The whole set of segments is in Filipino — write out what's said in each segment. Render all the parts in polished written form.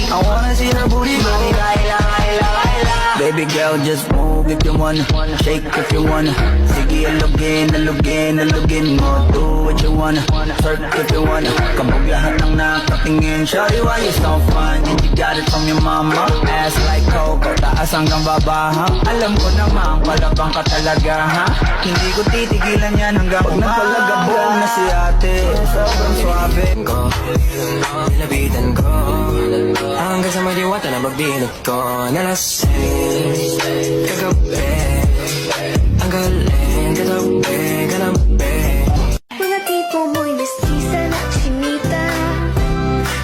I wanna see her booty go. Baby girl, just move if you wanna, shake if you wanna. Sige, alugin mo. Do what you wanna, twerk if you wanna. Kabog lahat ng nakatingin. Shawty, why you so fun? And you got it from your mama. Ass like Coco, taas hanggang baba, ha? Alam ko naman, palabang ka talaga, ha? Hindi ko titigilan yan hanggang umalagabong na si ate. Sobrang swabe ko, nilapitan ko hanggang sa may diwata na magbilog ko. Nalasing kagabi, ang galing kagabi. Mga tipo mo'y mestiza na chinita,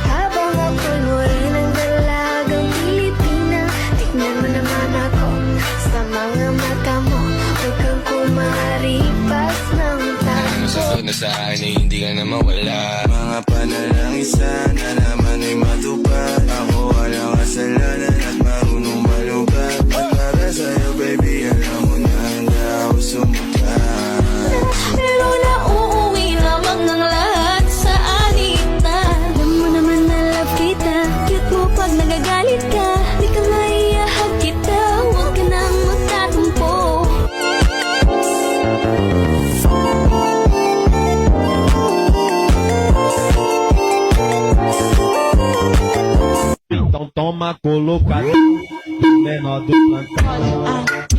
habang ako'y muli ng dalagang Pilipina. Tignan mo naman ako sa mga mata mo, huwag kang kumaripas ng Ang susunod na sa akin ay hindi ka na mawala. Mga panalangisa na naman ay matupad. Ako walang kasalanan at marunong malugat. At para sa'yo baby, alam mo na handa ako sumukat. pero nauuwi lamang ng lahat sa alitan. Alam mo naman na love kita, cute mo pag nagagalit ka. Di ka maiyahag kita, huwag ka nang magtatumpo. Então toma colocado menor do plantão.